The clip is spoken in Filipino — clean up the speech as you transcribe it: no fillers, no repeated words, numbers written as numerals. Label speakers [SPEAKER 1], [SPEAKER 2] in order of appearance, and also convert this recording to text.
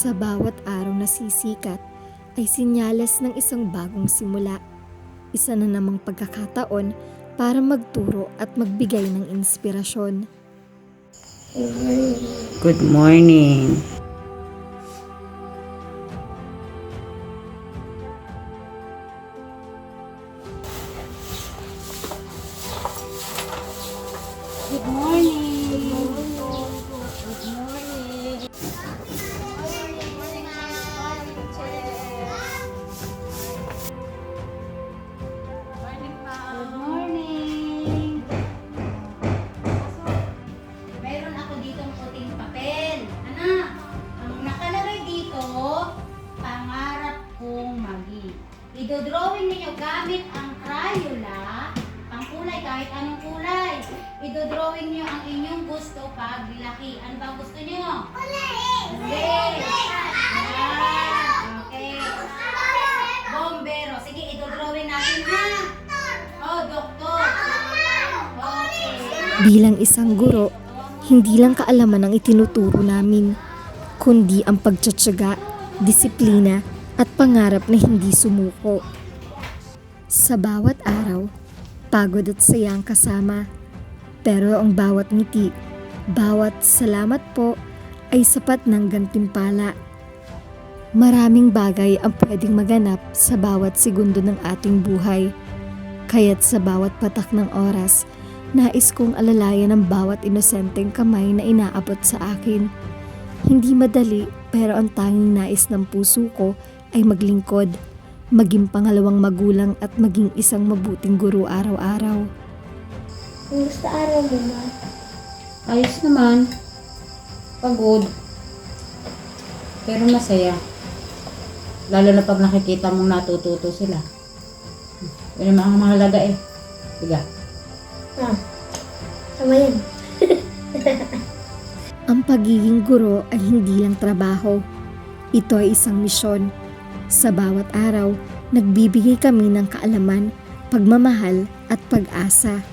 [SPEAKER 1] Sa bawat araw na sisikat ay sinyales ng isang bagong simula. Isa na namang pagkakataon para magturo at magbigay ng inspirasyon.
[SPEAKER 2] Good morning. Good morning. Good morning. Good morning.
[SPEAKER 3] Mayroon ako ditong puting papel. Anak, ang nakalagay dito, pangarap kong magi. Idodrawing ninyo gamit ang Crayola, ang kulay, kahit anong kulay. Idodrawing niyo ang inyong gusto pag laki. Ano bang gusto niyo? Kulay! Okay. Bombero. Sige, idodrawing natin ha. Oh, doktor. Okay.
[SPEAKER 1] Bilang isang guro, hindi lang kaalaman ang itinuturo namin, kundi ang pagtsatsaga, disiplina at pangarap na hindi sumuko. Sa bawat araw, pagod at saya ang kasama. Pero ang bawat ngiti, bawat salamat po ay sapat ng gantimpala. Maraming bagay ang pwedeng maganap sa bawat segundo ng ating buhay. Kaya't sa bawat patak ng oras, nais kong alalayan ang bawat inosenteng kamay na inaabot sa akin. Hindi madali, pero ang tanging nais ng puso ko ay maglingkod, maging pangalawang magulang at maging isang mabuting guro araw-araw.
[SPEAKER 4] Kumusta araw mo, Ma?
[SPEAKER 2] Ayos naman. Pagod. Pero masaya. Lalo na pag nakikita mong natututo sila. Yun ang mahalaga eh. Diga.
[SPEAKER 4] Tama yan.
[SPEAKER 1] Ang pagiging guro ay hindi lang trabaho. Ito ay isang misyon. Sa bawat araw, nagbibigay kami ng kaalaman, pagmamahal at pag-asa.